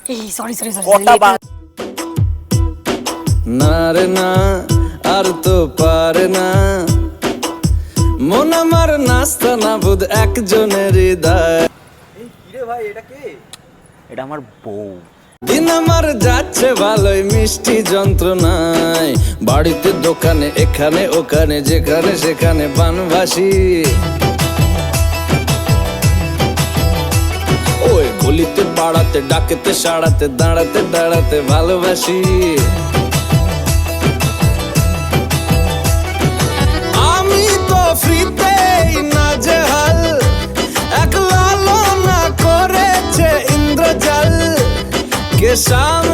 এই sorry sorry sorry কটা বা না রে না আর তো পারে না মন আমার নাস্তা না বুধ একজনের হৃদয় কিরে ভাই এটা কে? এটা আমার বউ। দিন আমার যাচ্ছে ভালোই মিষ্টি যন্ত্রণায় বাড়িতে দোকানে এখানে ওখানে যেখানে সেখানে বানভাসি ওই গলিতে পাড়াতে ডাকেতে সাড়াতে দাঁড়াতে দাঁড়াতে ভালোবাসি আমি তো ফ্রিতেই নাজেহাল এক লালনা করেছে ইন্দ্রজাল কে সাম